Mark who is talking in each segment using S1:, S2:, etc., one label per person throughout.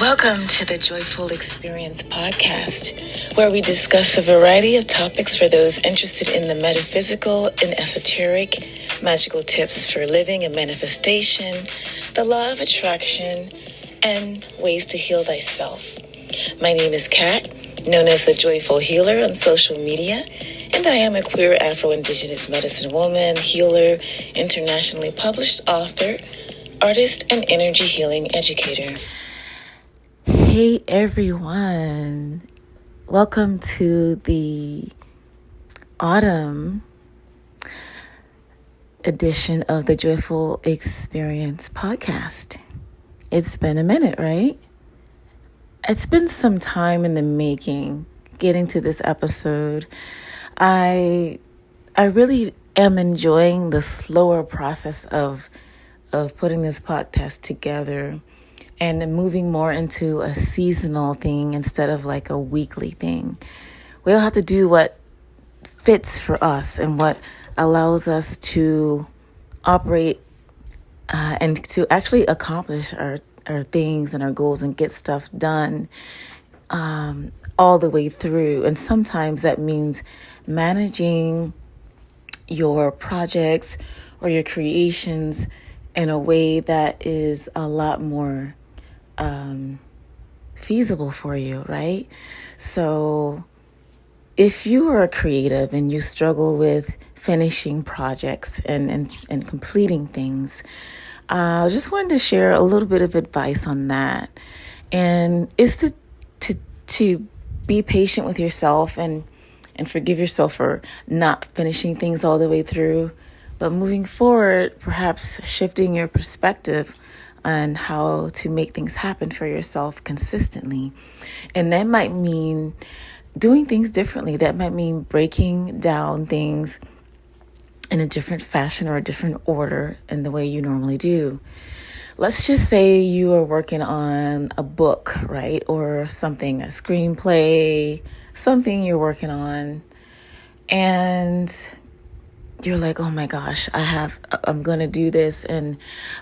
S1: Welcome to the Joyful Experience podcast, where we discuss a variety of topics for those interested in the metaphysical and esoteric, magical tips for living and manifestation, the law of attraction, and ways to heal thyself. My name is Kat, known as the Joyful Healer on social media, and I am a queer Afro-Indigenous medicine woman, healer, internationally published author, artist, and energy healing educator. Hey everyone, welcome to the autumn edition of the Joyful Experience podcast. It's been a minute, right? It's been some time in the making getting to this episode. I really am enjoying the slower process of putting this podcast together and moving more into a seasonal thing instead of like a weekly thing. We'll have to do what fits for us and what allows us to operate and to actually accomplish our things and our goals and get stuff done all the way through. And sometimes that means managing your projects or your creations in a way that is a lot more feasible for you, right? So if you are a creative and you struggle with finishing projects and completing things, I just wanted to share a little bit of advice on that. And it's to be patient with yourself and forgive yourself for not finishing things all the way through. But moving forward, perhaps shifting your perspective on how to make things happen for yourself consistently. And that might mean doing things differently. That might mean breaking down things in a different fashion or a different order in the way you normally do. Let's just say you are working on a book, right? Or something, a screenplay, something you're working on. And you're like, oh my gosh, I'm going to do this and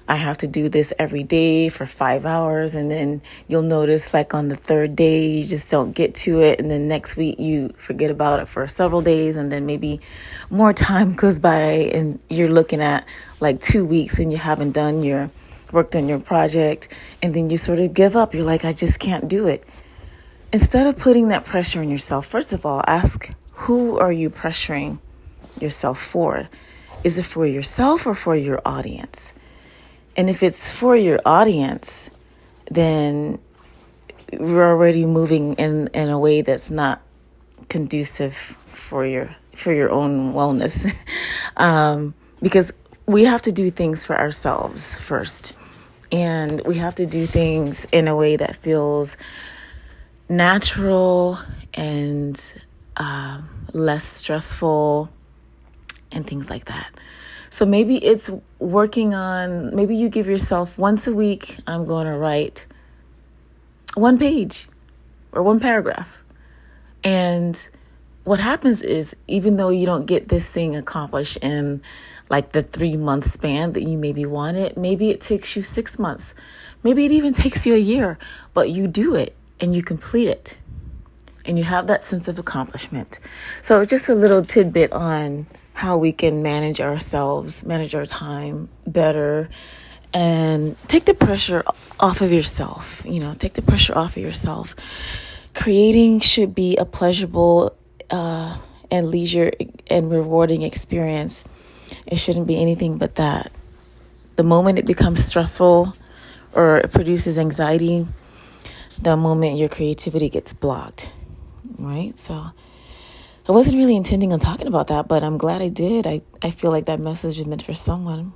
S1: I have to do this every day for 5 hours. And then you'll notice like on the third day, you just don't get to it. And then next week you forget about it for several days. And then maybe more time goes by and you're looking at like 2 weeks and you haven't worked on your project. And then you sort of give up. You're like, I just can't do it. Instead of putting that pressure on yourself, first of all, ask, who are you pressuring yourself for? Is it for yourself or for your audience? And if it's for your audience, then we're already moving in a way that's not conducive for your own wellness. Because we have to do things for ourselves first. And we have to do things in a way that feels natural and less stressful and things like that. So maybe it's maybe you give yourself once a week, I'm going to write 1 page or 1 paragraph. And what happens is, even though you don't get this thing accomplished in like the 3-month span that you maybe wanted, maybe it takes you 6 months. Maybe it even takes you a year, but you do it and you complete it and you have that sense of accomplishment. So just a little tidbit on how we can manage ourselves, manage our time better, and take the pressure off of yourself. Take the pressure off of yourself. Creating should be a pleasurable and leisure and rewarding experience. It shouldn't be anything but that. The moment it becomes stressful or it produces anxiety, the moment your creativity gets blocked, right? So I wasn't really intending on talking about that, but I'm glad I did. I feel like that message is meant for someone.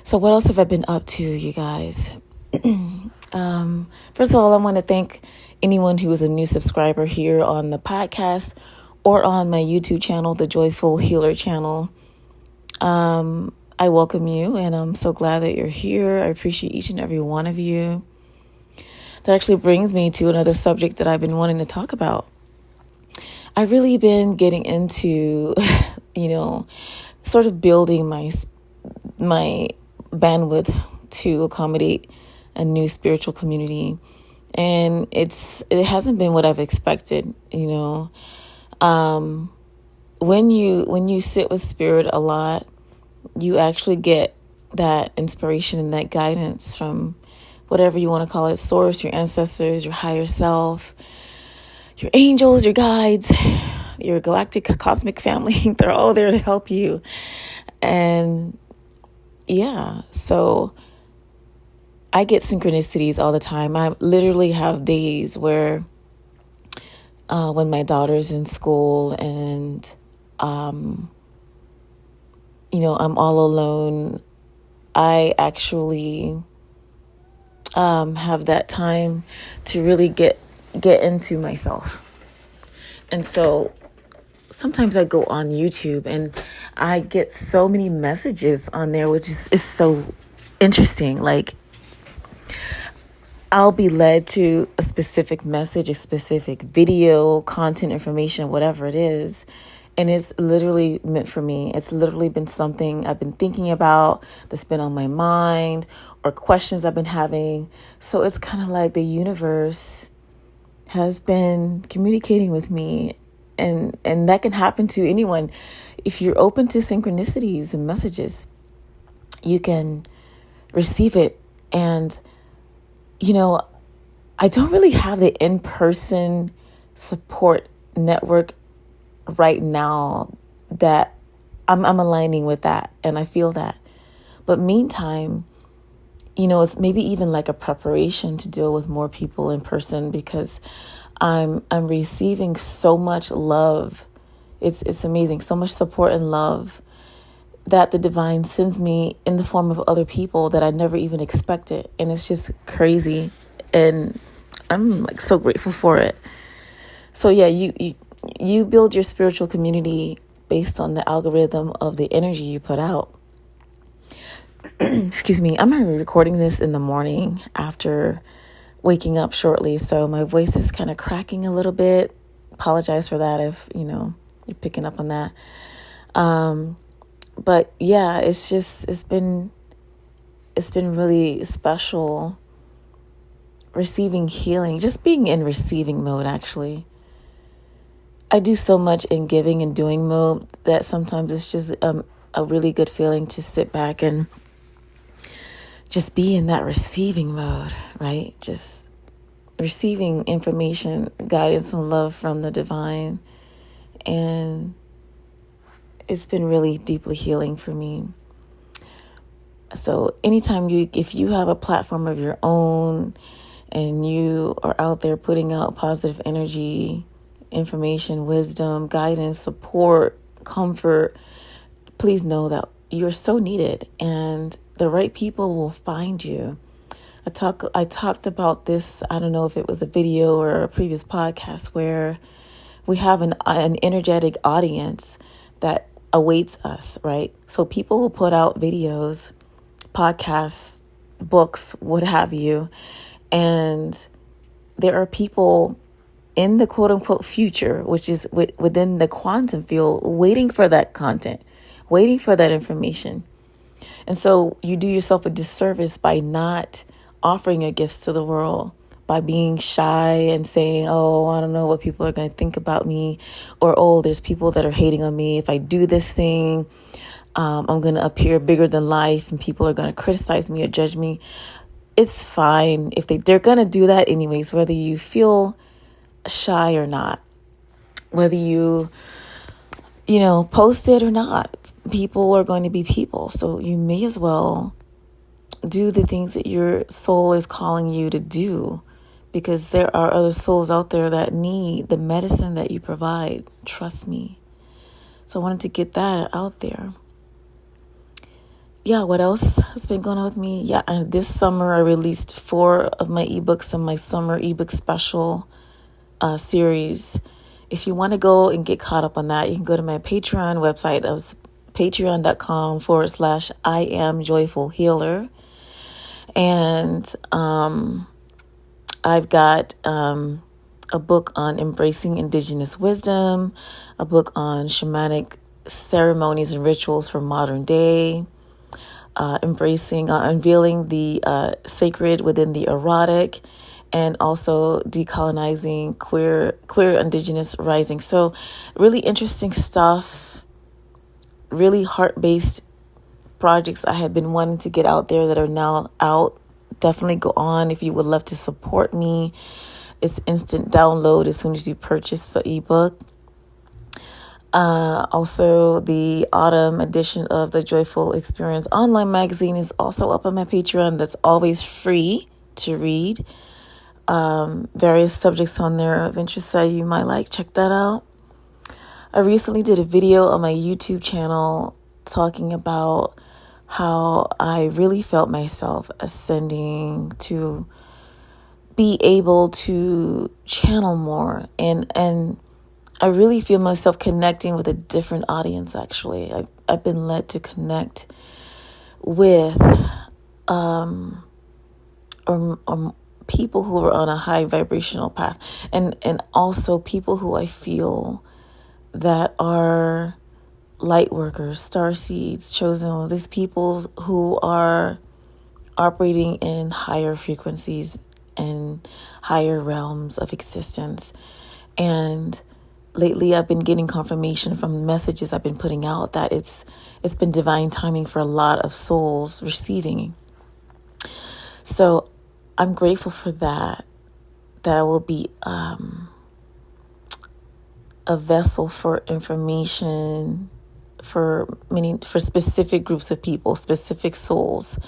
S1: So what else have I been up to, you guys? First of all, I want to thank anyone who is a new subscriber here on the podcast or on my YouTube channel, the Joyful Healer channel. I welcome you, and I'm so glad that you're here. I appreciate each and every one of you. That actually brings me to another subject that I've been wanting to talk about. I've really been getting into, sort of building my bandwidth to accommodate a new spiritual community. And it hasn't been what I've expected, when you sit with spirit a lot, you actually get that inspiration and that guidance from whatever you want to call it, source, your ancestors, your higher self, your angels, your guides, your galactic cosmic family. They're all there to help you. And yeah, so I get synchronicities all the time. I literally have days where when my daughter's in school and I'm all alone, I actually have that time to really get into myself. And so sometimes I go on YouTube and I get so many messages on there, which is so interesting. Like, I'll be led to a specific message, a specific video, content, information, whatever it is. And it's literally meant for me. It's literally been something I've been thinking about, that's been on my mind, or questions I've been having. So it's kind of like the universe has been communicating with me. And that can happen to anyone. If you're open to synchronicities and messages, you can receive it. And I don't really have the in-person support network right now that I'm aligning with that, and I feel that. But meantime, it's maybe even like a preparation to deal with more people in person, because I'm receiving so much love. It's amazing, so much support and love that the divine sends me in the form of other people that I never even expected. And it's just crazy. And I'm like so grateful for it. So yeah, you build your spiritual community based on the algorithm of the energy you put out. Excuse me. I'm recording this in the morning after waking up shortly. So my voice is kind of cracking a little bit. Apologize for that if, you're picking up on that. But yeah, it's been really special receiving healing, just being in receiving mode. Actually, I do so much in giving and doing mode that sometimes it's just a really good feeling to sit back and just be in that receiving mode, right? Just receiving information, guidance, and love from the divine. And it's been really deeply healing for me. So anytime if you have a platform of your own and you are out there putting out positive energy, information, wisdom, guidance, support, comfort, please know that you're so needed and the right people will find you. I talked about this, I don't know if it was a video or a previous podcast, where we have an energetic audience that awaits us, right? So people will put out videos, podcasts, books, what have you, and there are people in the quote unquote future, which is within the quantum field, waiting for that content, waiting for that information. And so you do yourself a disservice by not offering your gifts to the world, by being shy and saying, oh, I don't know what people are going to think about me, or, oh, there's people that are hating on me. If I do this thing, I'm going to appear bigger than life and people are going to criticize me or judge me. It's fine if they're going to do that anyways, whether you feel shy or not, whether you post it or not. People are going to be people. So you may as well do the things that your soul is calling you to do, because there are other souls out there that need the medicine that you provide. Trust me. So I wanted to get that out there. Yeah, what else has been going on with me? Yeah, this summer I released 4 of my ebooks in my summer ebook special series. If you want to go and get caught up on that, you can go to my Patreon website. It's patreon.com/I am joyful healer. And I've got a book on embracing indigenous wisdom, a book on shamanic ceremonies and rituals for modern day, unveiling the sacred within the erotic, and also decolonizing queer indigenous rising. So really interesting stuff, really heart-based projects I have been wanting to get out there that are now out. Definitely go on if you would love to support me. It's instant download as soon as you purchase the ebook. Also, the autumn edition of the Joyful Experience online magazine is also up on my Patreon. That's always free to read. Various subjects on there of interest that you might like. Check that out. I recently did a video on my YouTube channel talking about how I really felt myself ascending to be able to channel more, and I really feel myself connecting with a different audience. Actually, I've been led to connect with or people who are on a high vibrational path, and also people who I feel that are light workers, star seeds, chosen one. These people who are operating in higher frequencies and higher realms of existence. And lately I've been getting confirmation from messages I've been putting out that it's been divine timing for a lot of souls receiving. So I'm grateful for that I will be a vessel for information for specific groups of people, specific souls.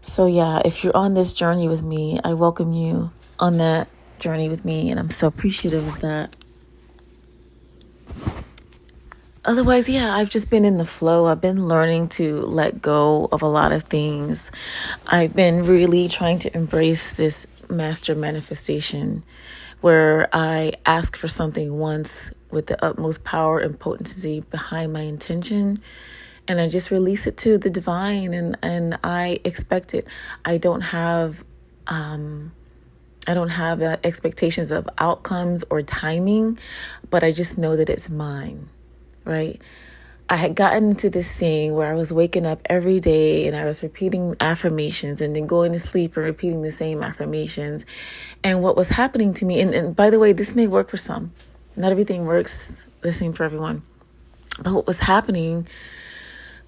S1: So yeah, if you're on this journey with me, I welcome you on that journey with me, and I'm so appreciative of that. Otherwise, yeah, I've just been in the flow. I've been learning to let go of a lot of things. I've been really trying to embrace this master manifestation where I ask for something once with the utmost power and potency behind my intention, and I just release it to the divine, and I expect it. I don't have expectations of outcomes or timing, but I just know that it's mine, right? I had gotten into this thing where I was waking up every day and I was repeating affirmations and then going to sleep and repeating the same affirmations. And what was happening to me, and by the way, this may work for some. Not everything works the same for everyone. But what was happening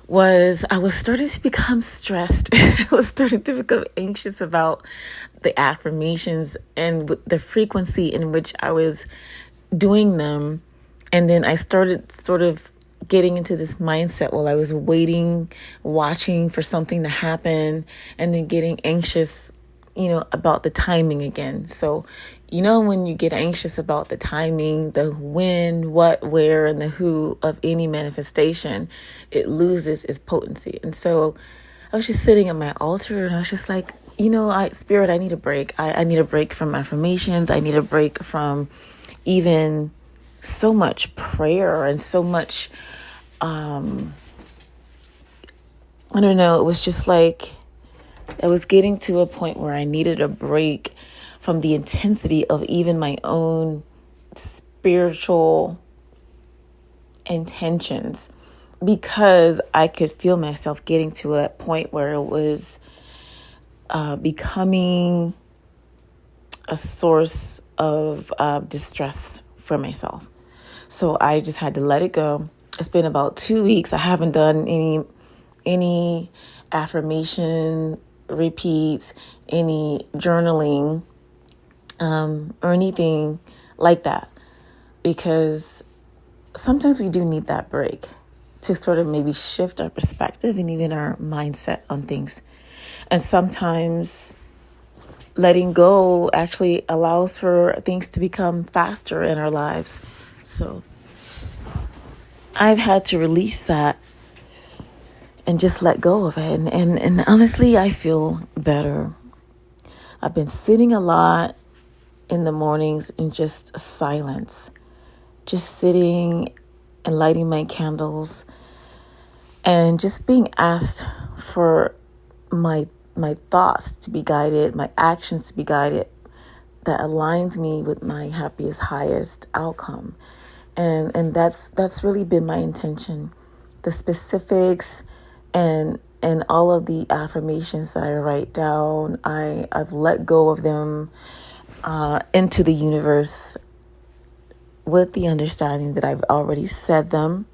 S1: was I was starting to become stressed. I was starting to become anxious about the affirmations and the frequency in which I was doing them. And then I started sort of getting into this mindset while I was waiting, watching for something to happen, and then getting anxious, about the timing again. So, when you get anxious about the timing, the when, what, where, and the who of any manifestation, it loses its potency. And so I was just sitting at my altar and I was just like, Spirit, I need a break. I need a break from affirmations. I need a break from even so much prayer and so much, I don't know. It was just like I was getting to a point where I needed a break from the intensity of even my own spiritual intentions, because I could feel myself getting to a point where it was becoming a source of distress for myself. So I just had to let it go. It's been about 2 weeks. I haven't done any affirmation repeats, any journaling, or anything like that, because sometimes we do need that break to sort of maybe shift our perspective and even our mindset on things. And sometimes letting go actually allows for things to become faster in our lives. So I've had to release that and just let go of it. And honestly, I feel better. I've been sitting a lot in the mornings in just silence, just sitting and lighting my candles and just being asked for my thoughts to be guided, my actions to be guided, that aligns me with my happiest, highest outcome. And that's really been my intention. The specifics and And all of the affirmations that I write down, I've let go of them into the universe with the understanding that I've already said them.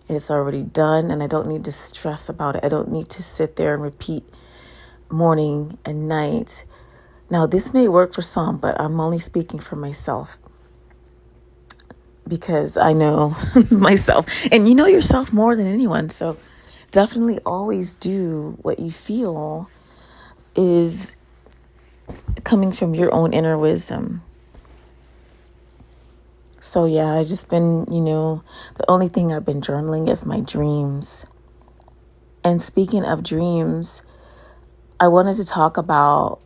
S1: It's already done, and I don't need to stress about it. I don't need to sit there and repeat morning and night. Now, this may work for some, but I'm only speaking for myself because I know myself. And you know yourself more than anyone. So definitely always do what you feel is coming from your own inner wisdom. So yeah, I just been, the only thing I've been journaling is my dreams. And speaking of dreams, I wanted to talk about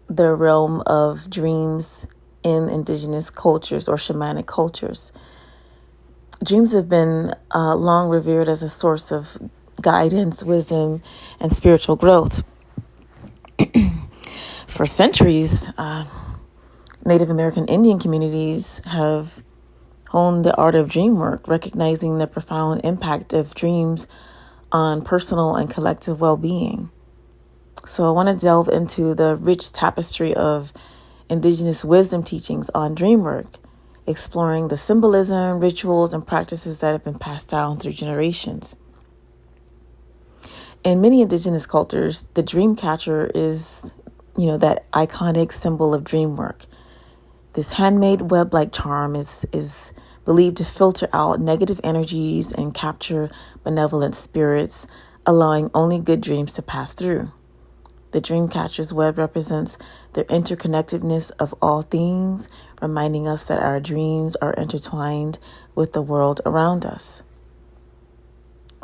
S1: the realm of dreams in indigenous cultures or shamanic cultures. Dreams have been long revered as a source of guidance, wisdom, and spiritual growth. For centuries, Native American Indian communities have honed the art of dream work, recognizing the profound impact of dreams on personal and collective well-being. So I want to delve into the rich tapestry of indigenous wisdom teachings on dream work, exploring the symbolism, rituals, and practices that have been passed down through generations. In many indigenous cultures, the dream catcher is, that iconic symbol of dream work. This handmade web-like charm is believed to filter out negative energies and capture benevolent spirits, allowing only good dreams to pass through. The dream catcher's web represents the interconnectedness of all things, reminding us that our dreams are intertwined with the world around us.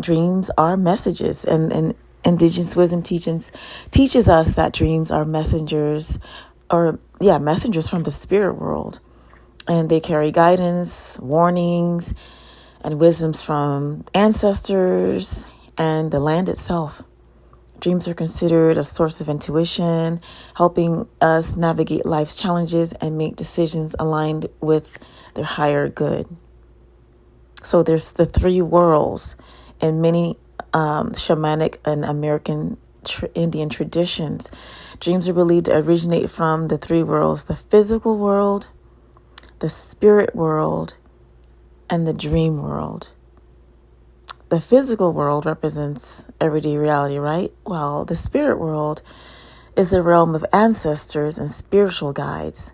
S1: Dreams are messages, and indigenous wisdom teaches us that dreams are messengers from the spirit world. And they carry guidance, warnings, and wisdoms from ancestors and the land itself. Dreams are considered a source of intuition, helping us navigate life's challenges and make decisions aligned with their higher good. So there's the three worlds in many shamanic and American Indian traditions. Dreams are believed to originate from the three worlds: the physical world, the spirit world, and the dream world. The physical world represents everyday reality, right? Well, the spirit world is the realm of ancestors and spiritual guides.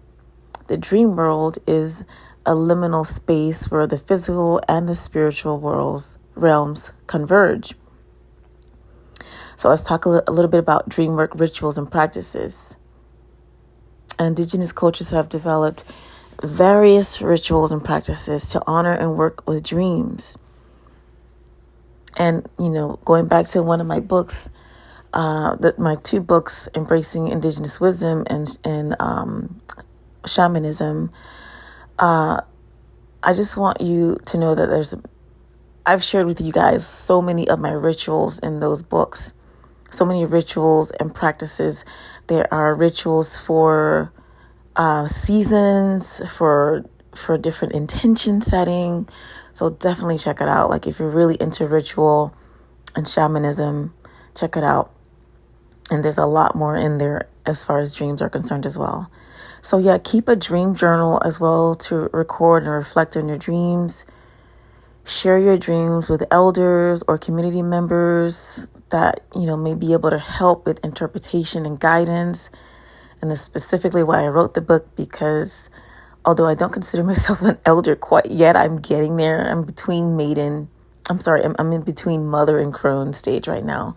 S1: The dream world is a liminal space where the physical and the spiritual realms converge. So let's talk a little bit about dream work rituals and practices. Indigenous cultures have developed various rituals and practices to honor and work with dreams. And, going back to one of my books, my two books, Embracing Indigenous Wisdom and Shamanism, I just want you to know that I've shared with you guys so many of my rituals in those books, so many rituals and practices. There are rituals for seasons, for different intention setting. So definitely check it out. Like if you're really into ritual and shamanism, check it out. And there's a lot more in there as far as dreams are concerned as well. So yeah, keep a dream journal as well to record and reflect on your dreams. Share your dreams with elders or community members that, may be able to help with interpretation and guidance. And that's specifically why I wrote the book, because although I don't consider myself an elder quite yet, I'm getting there. I'm in between mother and crone stage right now.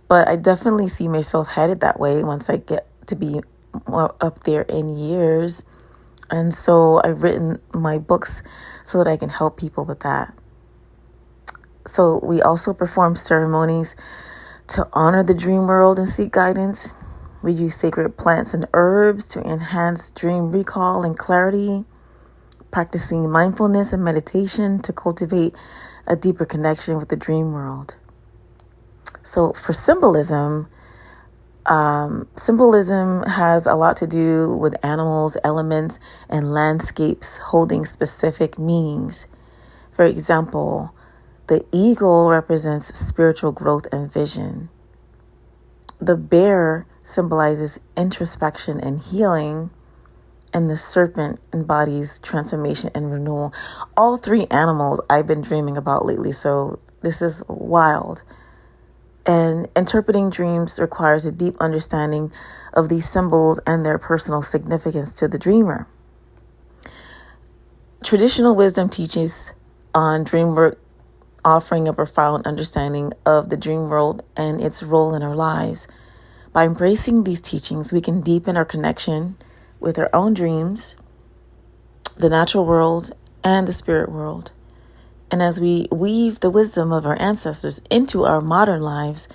S1: But I definitely see myself headed that way once I get to be more up there in years. And so I've written my books so that I can help people with that. So we also perform ceremonies to honor the dream world and seek guidance. We use sacred plants and herbs to enhance dream recall and clarity, practicing mindfulness and meditation to cultivate a deeper connection with the dream world. So for symbolism has a lot to do with animals, elements, and landscapes holding specific meanings. For example, The eagle represents spiritual growth and vision. The bear symbolizes introspection and healing, and the serpent embodies transformation and renewal. All three animals I've been dreaming about lately, so this is wild. And interpreting dreams requires a deep understanding of these symbols and their personal significance to the dreamer. Traditional wisdom teaches on dream work, offering a profound understanding of the dream world and its role in our lives. By embracing these teachings, we can deepen our connection with our own dreams, the natural world, and the spirit world. And as we weave the wisdom of our ancestors into our modern lives,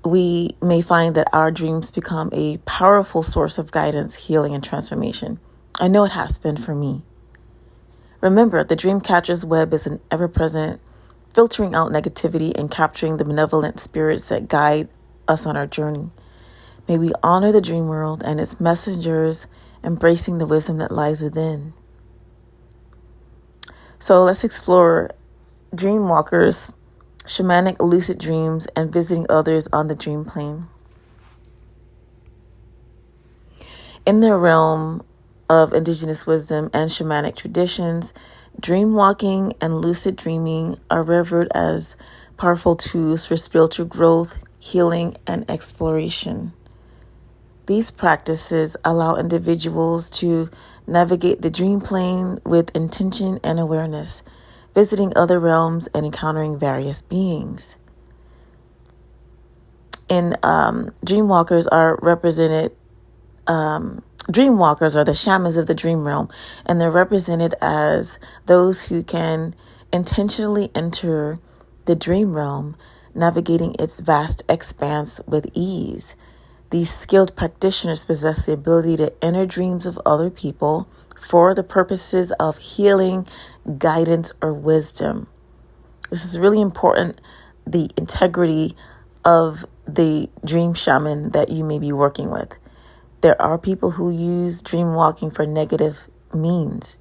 S1: we may find that our dreams become a powerful source of guidance, healing, and transformation. I know it has been for me. Remember, the Dreamcatcher's web is an ever-present, filtering out negativity and capturing the benevolent spirits that guide us on our journey. May we honor the dream world and its messengers, embracing the wisdom that lies within. So let's explore dream walkers, shamanic lucid dreams, and visiting others on the dream plane. In the realm of indigenous wisdom and shamanic traditions, dream walking and lucid dreaming are revered as powerful tools for spiritual growth, healing, and exploration. These practices allow individuals to navigate the dream plane with intention and awareness, visiting other realms and encountering various beings. Dreamwalkers are represented. Dreamwalkers are the shamans of the dream realm, and they're represented as those who can intentionally enter the dream realm, navigating its vast expanse with ease. These skilled practitioners possess the ability to enter dreams of other people for the purposes of healing, guidance, or wisdom. This is really important, the integrity of the dream shaman that you may be working with. There are people who use dream walking for negative means,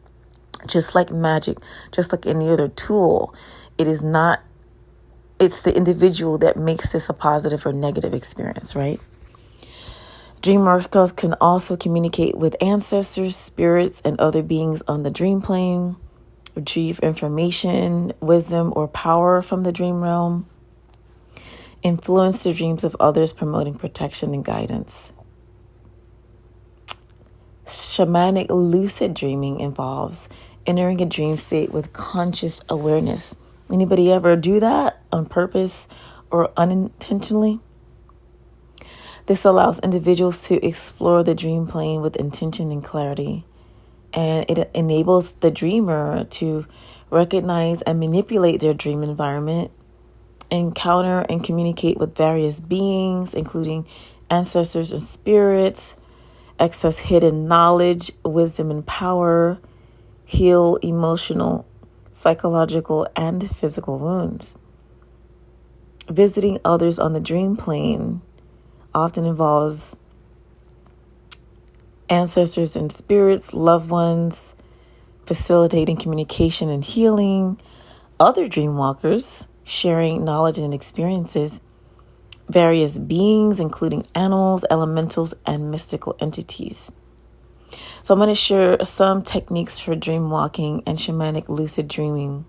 S1: just like magic, just like any other tool. It's the individual that makes this a positive or negative experience, right? Dream workers can also communicate with ancestors, spirits, and other beings on the dream plane, retrieve information, wisdom, or power from the dream realm, influence the dreams of others, promoting protection and guidance. Shamanic lucid dreaming involves entering a dream state with conscious awareness. Anybody ever do that on purpose or unintentionally? This allows individuals to explore the dream plane with intention and clarity, and it enables the dreamer to recognize and manipulate their dream environment, encounter and communicate with various beings, including ancestors and spirits, access hidden knowledge, wisdom, and power, heal emotional, psychological, and physical wounds. Visiting others on the dream plane often involves ancestors and spirits, loved ones, facilitating communication and healing, other dream walkers, sharing knowledge and experiences, various beings, including animals, elementals, and mystical entities. So I'm going to share some techniques for dream walking and shamanic lucid dreaming.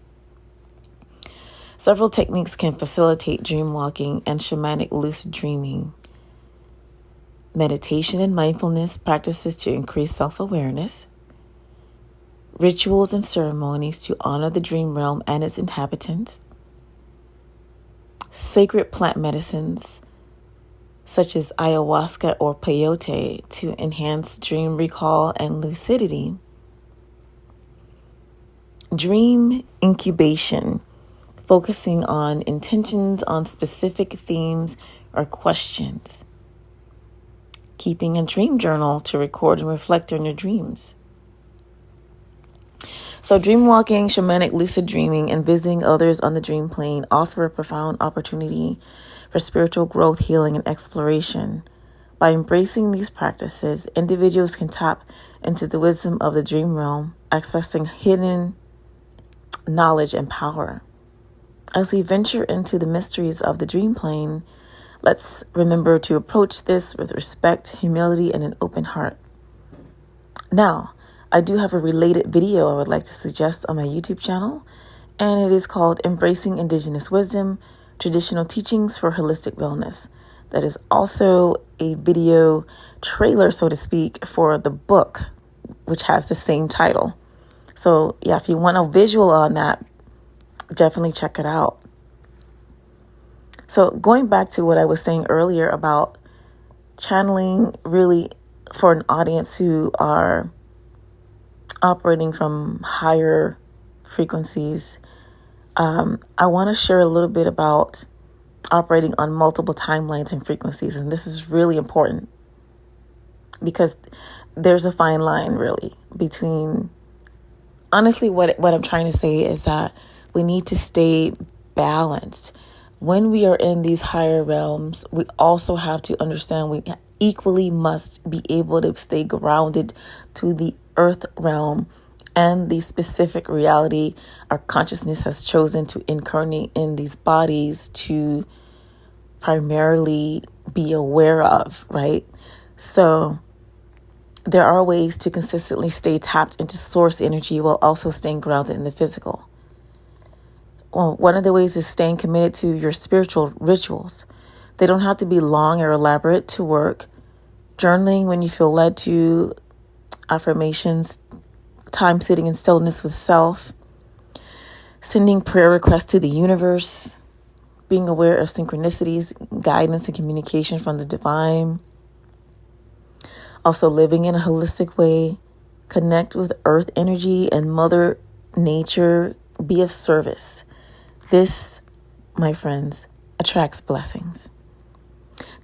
S1: Several techniques can facilitate dream walking and shamanic lucid dreaming. Meditation and mindfulness practices to increase self-awareness. Rituals and ceremonies to honor the dream realm and its inhabitants. Sacred plant medicines such as ayahuasca or peyote to enhance dream recall and lucidity. Dream incubation, focusing on intentions on specific themes or questions. Keeping a dream journal to record and reflect on your dreams. So dream walking, shamanic lucid dreaming, and visiting others on the dream plane offer a profound opportunity for spiritual growth, healing, and exploration. By embracing these practices, individuals can tap into the wisdom of the dream realm, accessing hidden knowledge and power. As we venture into the mysteries of the dream plane, let's remember to approach this with respect, humility, and an open heart. Now, I do have a related video I would like to suggest on my YouTube channel, and it is called Embracing Indigenous Wisdom, Traditional Teachings for Holistic Wellness. That is also a video trailer, so to speak, for the book, which has the same title. So yeah, if you want a visual on that, definitely check it out. So going back to what I was saying earlier about channeling, really for an audience who are operating from higher frequencies, I want to share a little bit about operating on multiple timelines and frequencies. And this is really important because there's a fine line really between, honestly, what I'm trying to say is that we need to stay balanced. When we are in these higher realms, we also have to understand we equally must be able to stay grounded to the earth realm and the specific reality our consciousness has chosen to incarnate in these bodies to primarily be aware of, right? So there are ways to consistently stay tapped into source energy while also staying grounded in the physical. Well, one of the ways is staying committed to your spiritual rituals. They don't have to be long or elaborate to work. Journaling when you feel led to, affirmations, time sitting in stillness with self, sending prayer requests to the universe, being aware of synchronicities, guidance, and communication from the divine. Also living in a holistic way, connect with earth energy and Mother Nature, be of service. This, my friends, attracts blessings.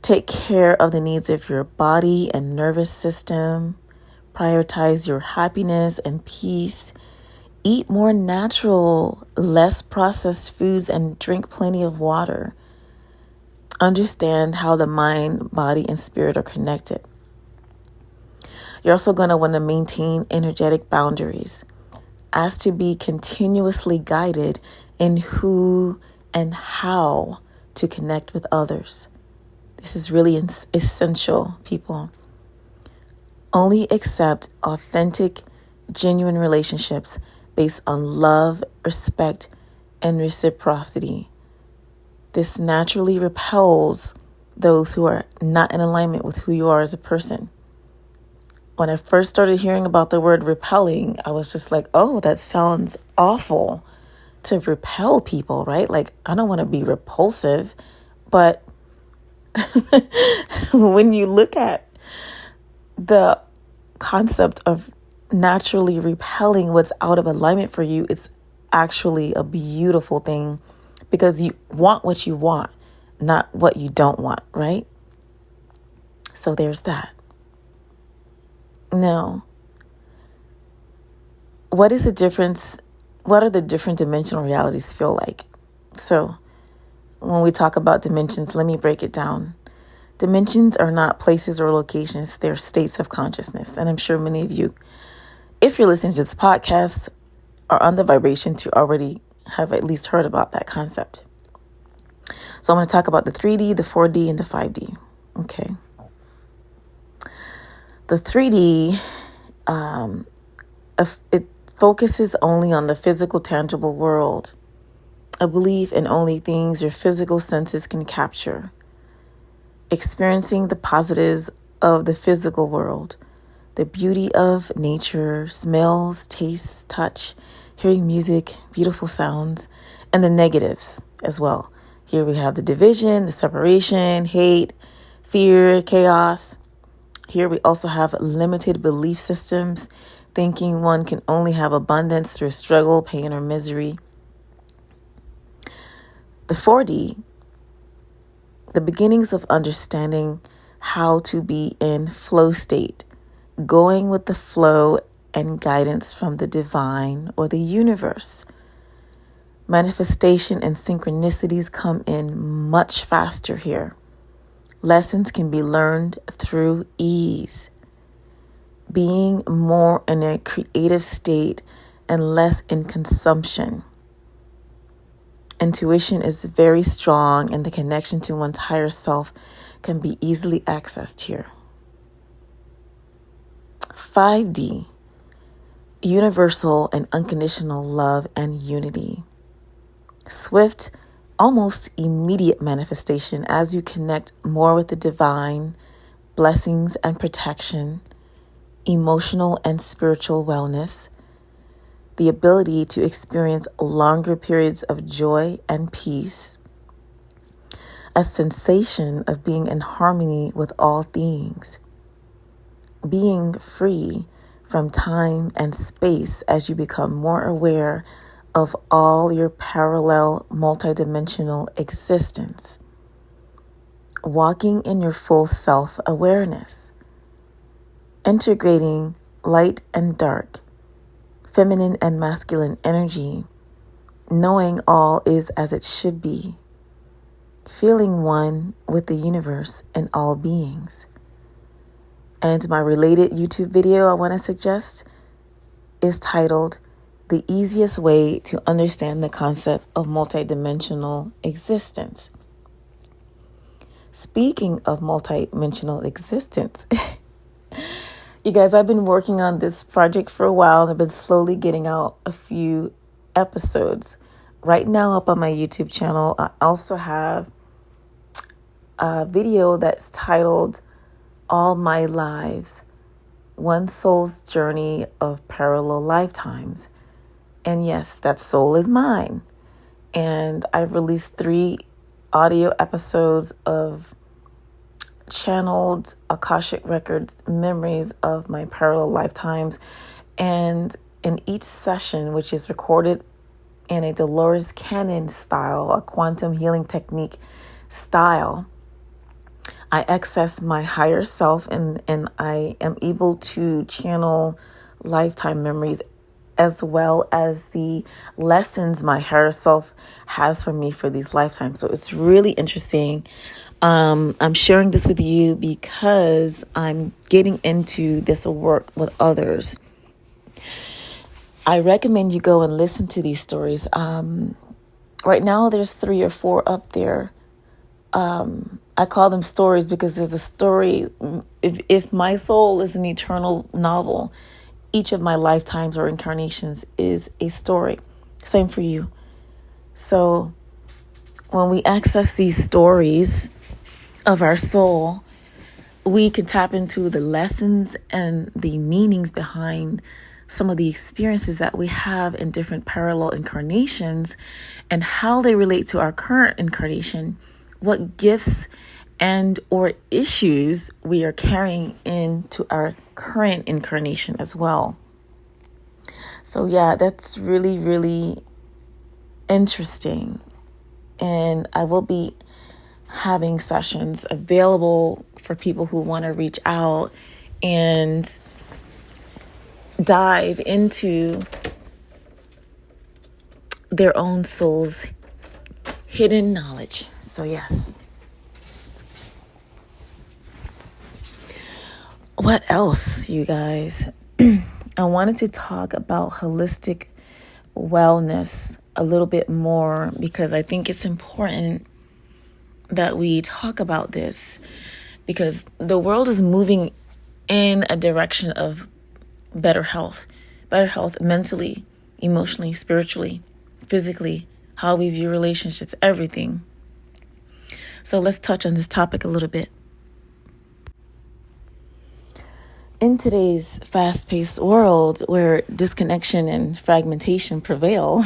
S1: Take care of the needs of your body and nervous system. Prioritize your happiness and peace. Eat more natural, less processed foods and drink plenty of water. Understand how the mind, body, and spirit are connected. You're also going to want to maintain energetic boundaries. Ask to be continuously guided in who and how to connect with others. This is really essential, people. Only accept authentic, genuine relationships based on love, respect, and reciprocity. This naturally repels those who are not in alignment with who you are as a person. When I first started hearing about the word repelling, I was just like, oh, that sounds awful to repel people, right? Like, I don't want to be repulsive. But when you look at the concept of naturally repelling what's out of alignment for you, it's actually a beautiful thing because you want what you want, not what you don't want, right? So there's that. Now, what is the difference? What are the different dimensional realities feel like? So when we talk about dimensions, let me break it down. Dimensions are not places or locations. They're states of consciousness. And I'm sure many of you, if you're listening to this podcast, are on the vibration to already have at least heard about that concept. So I'm going to talk about the 3D, the 4D, and the 5D. Okay. The 3D, it focuses only on the physical, tangible world. A belief in only things your physical senses can capture. Experiencing the positives of the physical world, the beauty of nature, smells, tastes, touch, hearing music, beautiful sounds, and the negatives as well. Here we have the division, the separation, hate, fear, chaos. Here we also have limited belief systems, thinking one can only have abundance through struggle, pain, or misery. The 4D, the beginnings of understanding how to be in flow state, going with the flow and guidance from the divine or the universe. Manifestation and synchronicities come in much faster here. Lessons can be learned through ease. Being more in a creative state and less in consumption. intuition is very strong, and the connection to one's higher self can be easily accessed here. 5D, universal and unconditional love and unity. Swift, almost immediate manifestation as you connect more with the divine, blessings and protection, emotional and spiritual wellness, the ability to experience longer periods of joy and peace, a sensation of being in harmony with all things, being free from time and space as you become more aware of all your parallel multidimensional existence, walking in your full self-awareness, integrating light and dark, feminine and masculine energy, knowing all is as it should be, feeling one with the universe and all beings. And my related YouTube video I want to suggest is titled The Easiest Way to Understand the Concept of Multidimensional Existence. Speaking of multidimensional existence, you guys, I've been working on this project for a while, and I've been slowly getting out a few episodes. Right now up on my YouTube channel, I also have a video that's titled All My Lives, One Soul's Journey of Parallel Lifetimes. And yes, that soul is mine. And I've released 3 audio episodes of channeled Akashic Records memories of my parallel lifetimes. And in each session, which is recorded in a Dolores Cannon style, a quantum healing technique style, I access my higher self and I am able to channel lifetime memories as well as the lessons my higher self has for me for these lifetimes. So it's really interesting. I'm sharing this with you because I'm getting into this work with others. I recommend you go and listen to these stories. Right now there's 3 or 4 up there. I call them stories because there's a story. If my soul is an eternal novel, each of my lifetimes or incarnations is a story. Same for you. So when we access these stories of our soul, we can tap into the lessons and the meanings behind some of the experiences that we have in different parallel incarnations and how they relate to our current incarnation, what gifts and or issues we are carrying into our current incarnation as well. So yeah, that's really, really interesting. And I will be having sessions available for people who want to reach out and dive into their own soul's hidden knowledge. So yes. What else, you guys? I wanted to talk about holistic wellness a little bit more because I think it's important that we talk about this because the world is moving in a direction of better health mentally, emotionally, spiritually, physically, how we view relationships, everything. So let's touch on this topic a little bit. In today's fast-paced world where disconnection and fragmentation prevail,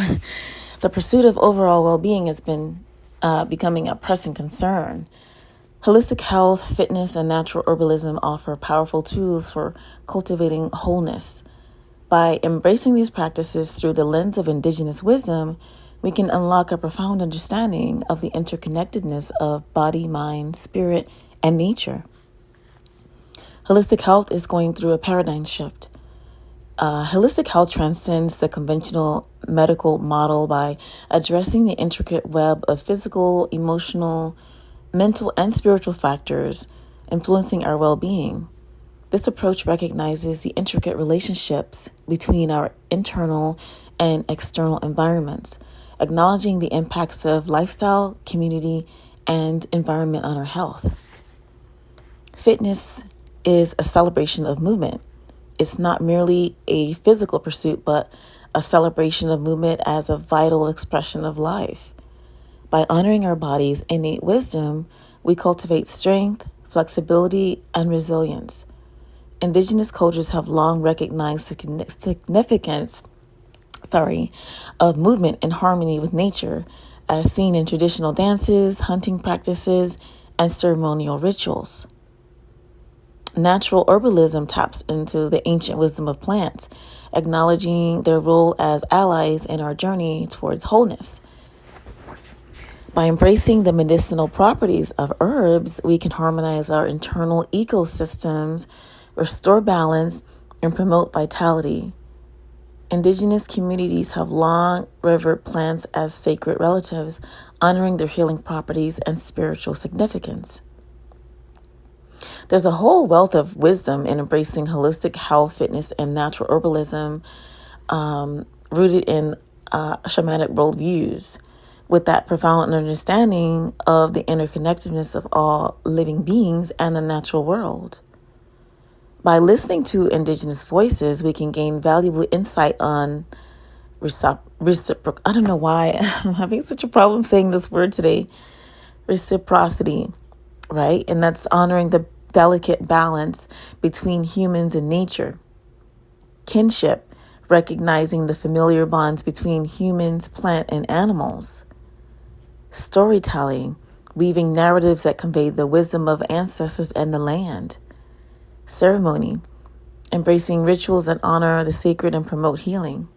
S1: the pursuit of overall well-being has been becoming a pressing concern. Holistic health, fitness, and natural herbalism offer powerful tools for cultivating wholeness. By embracing these practices through the lens of indigenous wisdom, we can unlock a profound understanding of the interconnectedness of body, mind, spirit, and nature. Holistic health is going through a paradigm shift. Holistic health transcends the conventional medical model by addressing the intricate web of physical, emotional, mental, and spiritual factors influencing our well-being. This approach recognizes the intricate relationships between our internal and external environments acknowledging the impacts of lifestyle, community, and environment on our health. Fitness is a celebration of movement. It's not merely a physical pursuit, but a celebration of movement as a vital expression of life. By honoring our body's innate wisdom, we cultivate strength, flexibility, and resilience. Indigenous cultures have long recognized significance of movement in harmony with nature, as seen in traditional dances, hunting practices, and ceremonial rituals. Natural herbalism taps into the ancient wisdom of plants, acknowledging their role as allies in our journey towards wholeness. By embracing the medicinal properties of herbs, we can harmonize our internal ecosystems, restore balance, and promote vitality. Indigenous communities have long revered plants as sacred relatives, honoring their healing properties and spiritual significance. There's a whole wealth of wisdom in embracing holistic health, fitness, and natural herbalism, rooted in shamanic worldviews, with that profound understanding of the interconnectedness of all living beings and the natural world. By listening to Indigenous voices, we can gain valuable insight on I don't know why I'm having such a problem saying this word today. Reciprocity, right? And that's honoring the delicate balance between humans and nature. Kinship, recognizing the familiar bonds between humans, plant, and animals. Storytelling, weaving narratives that convey the wisdom of ancestors and the land. Ceremony, embracing rituals that honor the sacred and promote healing.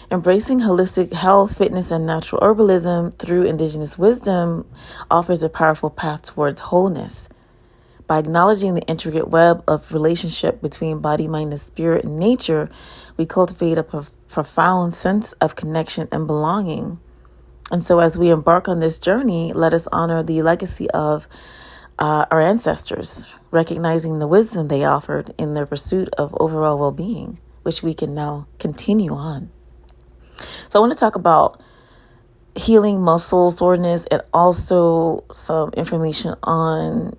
S1: Embracing holistic health, fitness, and natural herbalism through Indigenous wisdom offers a powerful path towards wholeness. By acknowledging the intricate web of relationship between body, mind, and spirit and nature, we cultivate a profound sense of connection and belonging. And so as we embark on this journey, let us honor the legacy of our ancestors, recognizing the wisdom they offered in their pursuit of overall well-being, which we can now continue on. So I want to talk about healing muscle soreness and also some information on,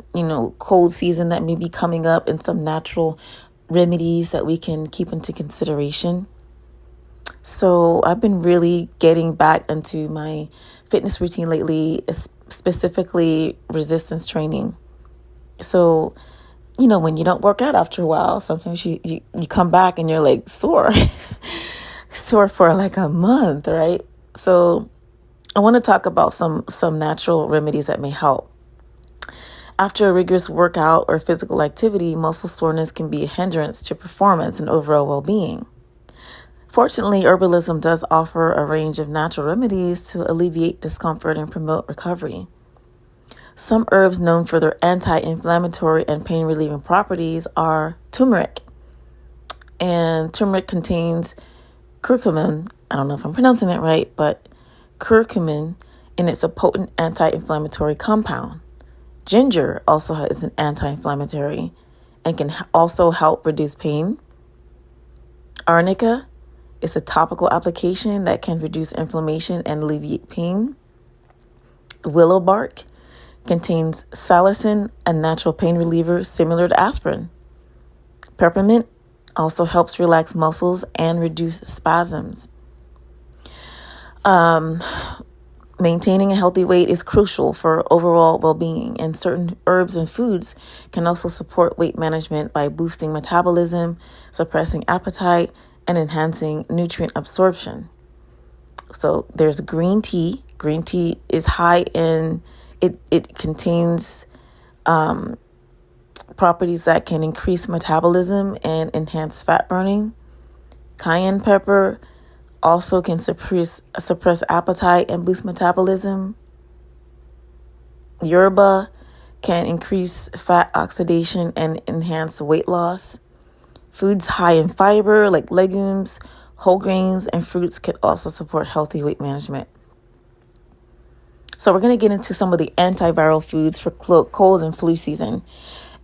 S1: cold season that may be coming up and some natural remedies that we can keep into consideration. So I've been really getting back into my fitness routine lately, specifically resistance training. So, when you don't work out after a while, sometimes you come back and you're like sore, sore for like a month, right? So I want to talk about some natural remedies that may help. After a rigorous workout or physical activity, muscle soreness can be a hindrance to performance and overall well-being. Fortunately, herbalism does offer a range of natural remedies to alleviate discomfort and promote recovery. Some herbs known for their anti-inflammatory and pain-relieving properties are turmeric. And turmeric contains curcumin. I don't know if I'm pronouncing that right, but curcumin, and it's a potent anti-inflammatory compound. Ginger also is an anti-inflammatory and can also help reduce pain. Arnica is a topical application that can reduce inflammation and alleviate pain. Willow bark contains salicin, a natural pain reliever similar to aspirin. Peppermint also helps relax muscles and reduce spasms. Maintaining a healthy weight is crucial for overall well-being, and certain herbs and foods can also support weight management by boosting metabolism, suppressing appetite, and enhancing nutrient absorption. So there's green tea. Green tea is high in, it contains properties that can increase metabolism and enhance fat burning. Cayenne pepper also can suppress appetite and boost metabolism. Yerba can increase fat oxidation and enhance weight loss. Foods high in fiber like legumes, whole grains, and fruits could also support healthy weight management. So we're going to get into some of the antiviral foods for cold and flu season.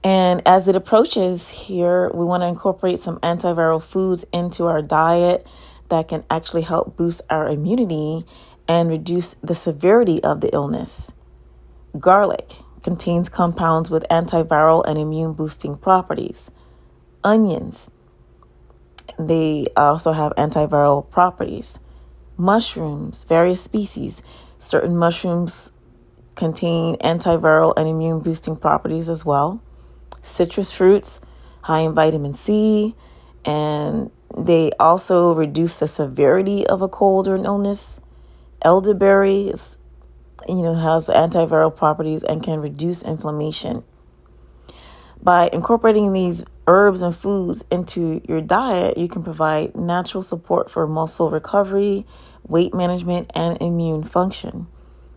S1: And as it approaches here, we want to incorporate some antiviral foods into our diet that can actually help boost our immunity and reduce the severity of the illness. Garlic contains compounds with antiviral and immune boosting properties. Onions, they also have antiviral properties. Mushrooms, various species. Certain mushrooms contain antiviral and immune boosting properties as well. Citrus fruits, high in vitamin C, and they also reduce the severity of a cold or an illness. Elderberry is, has antiviral properties and can reduce inflammation. By incorporating these herbs and foods into your diet, you can provide natural support for muscle recovery, weight management, and immune function.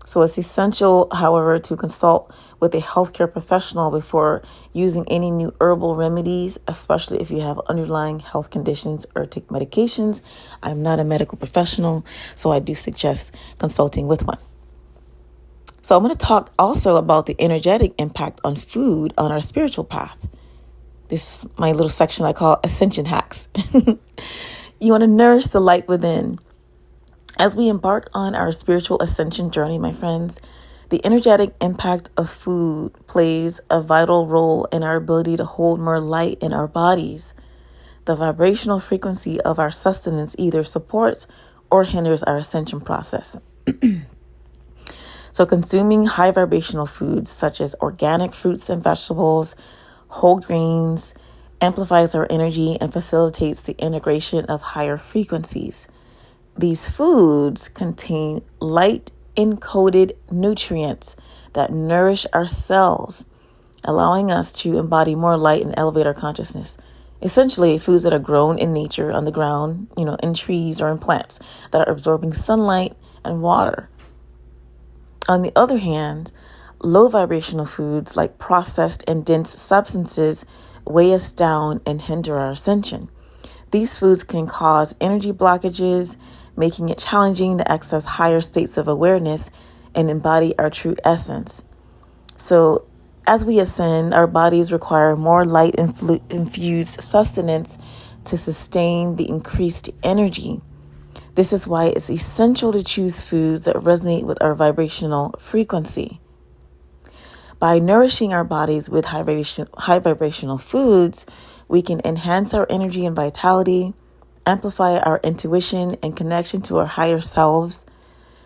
S1: So it's essential, however, to consult with a healthcare professional before using any new herbal remedies, especially if you have underlying health conditions or take medications. I'm not a medical professional, so I do suggest consulting with one. So I'm going to talk also about the energetic impact on food on our spiritual path. This is my little section I call Ascension Hacks. You want to nourish the light within. As we embark on our spiritual ascension journey, my friends, the energetic impact of food plays a vital role in our ability to hold more light in our bodies. The vibrational frequency of our sustenance either supports or hinders our ascension process. So consuming high vibrational foods such as organic fruits and vegetables, whole grains, amplifies our energy and facilitates the integration of higher frequencies. These foods contain light-encoded nutrients that nourish our cells, allowing us to embody more light and elevate our consciousness. Essentially, foods that are grown in nature, on the ground, in trees or in plants that are absorbing sunlight and water. On the other hand, low vibrational foods like processed and dense substances weigh us down and hinder our ascension. These foods can cause energy blockages, making it challenging to access higher states of awareness and embody our true essence. So as we ascend, our bodies require more light-infused sustenance to sustain the increased energy. This is why it's essential to choose foods that resonate with our vibrational frequency. By nourishing our bodies with high vibrational foods, we can enhance our energy and vitality, amplify our intuition and connection to our higher selves,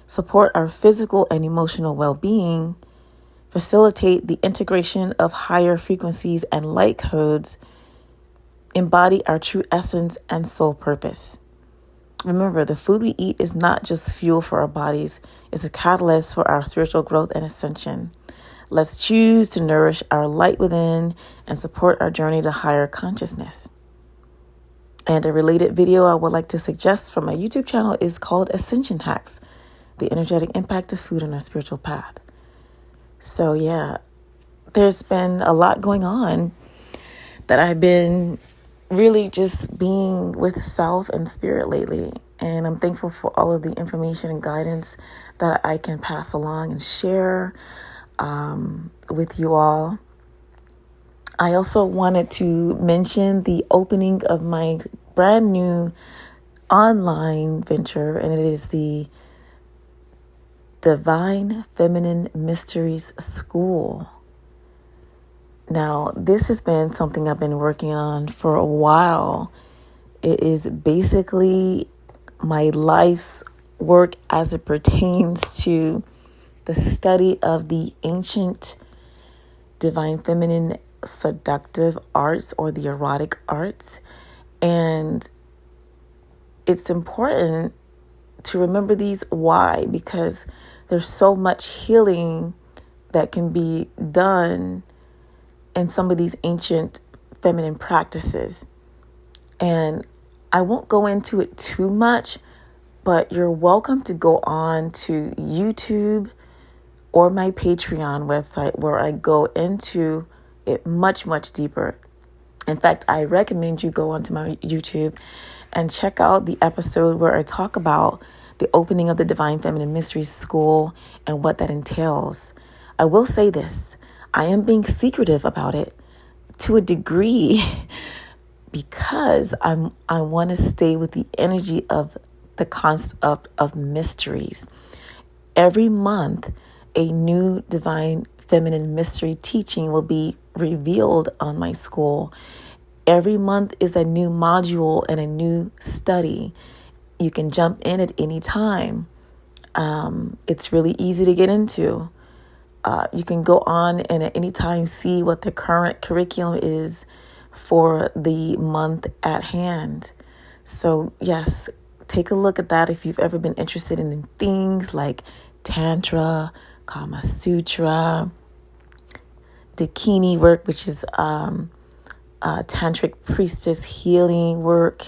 S1: support our physical and emotional well-being, facilitate the integration of higher frequencies and light codes, embody our true essence and soul purpose. Remember, the food we eat is not just fuel for our bodies, it's a catalyst for our spiritual growth and ascension. Let's choose to nourish our light within and support our journey to higher consciousness. And a related video I would like to suggest from my YouTube channel is called Ascension Hacks, the energetic impact of food on our spiritual path. So yeah, there's been a lot going on that I've been really just being with self and spirit lately. And I'm thankful for all of the information and guidance that I can pass along and share with you all. I also wanted to mention the opening of my brand new online venture, and it is the Divine Feminine Mysteries School. Now, this has been something I've been working on for a while. It is basically my life's work as it pertains to the study of the ancient divine feminine seductive arts or the erotic arts. And it's important to remember these. Why? Because there's so much healing that can be done in some of these ancient feminine practices. And I won't go into it too much, but you're welcome to go on to YouTube or my Patreon website where I go into it much, much deeper. In fact, I recommend you go onto my YouTube and check out the episode where I talk about the opening of the Divine Feminine Mysteries School and what that entails. I will say this, I am being secretive about it to a degree because I want to stay with the energy of the concept of mysteries. every month, a new divine feminine mystery teaching will be revealed on my school. Every month is a new module and a new study. You can jump in at any time. It's really easy to get into. You can go on and at any time see what the current curriculum is for the month at hand. So yes, take a look at that if you've ever been interested in things like Tantra, Kama Sutra, Dakini work, which is tantric priestess healing work,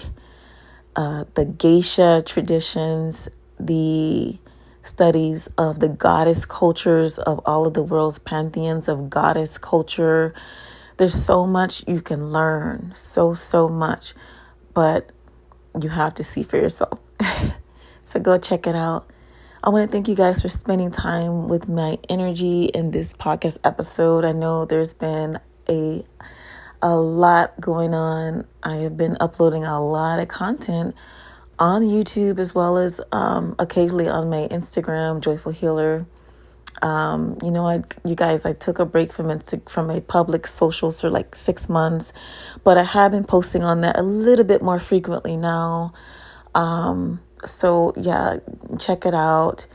S1: the geisha traditions, the studies of the goddess cultures of all of the world's pantheons of goddess culture. There's so much you can learn, so much, but you have to see for yourself. So go check it out. I want to thank you guys for spending time with my energy in this podcast episode. I know there's been a lot going on. I have been uploading a lot of content on YouTube as well as occasionally on my Instagram, Joyful Healer. I took a break from a public socials for like 6 months, but I have been posting on that a little bit more frequently now. So yeah, check it out.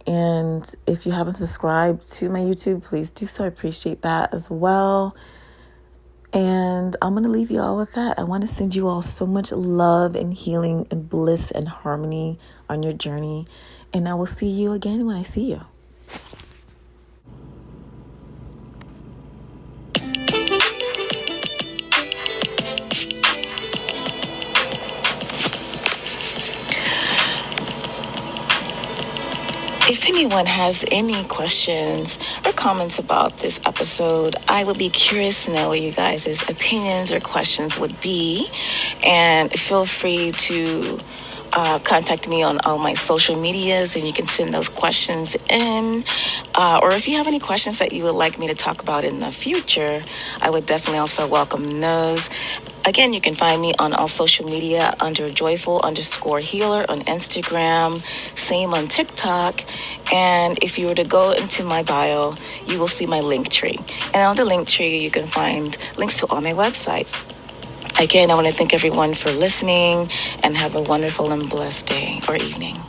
S1: And if you haven't subscribed to my YouTube, please do so. I appreciate that as well. And I'm going to leave you all with that. I want to send you all so much love and healing and bliss and harmony on your journey. And I will see you again when I see you. If anyone has any questions or comments about this episode, I would be curious to know what you guys' opinions or questions would be. And feel free to contact me on all my social medias, and you can send those questions in. Or if you have any questions that you would like me to talk about in the future, I would definitely also welcome those. Again, you can find me on all social media under joyful_healer on Instagram, same on TikTok. And if you were to go into my bio, you will see my link tree. And on the link tree, you can find links to all my websites. Again, I want to thank everyone for listening and have a wonderful and blessed day or evening.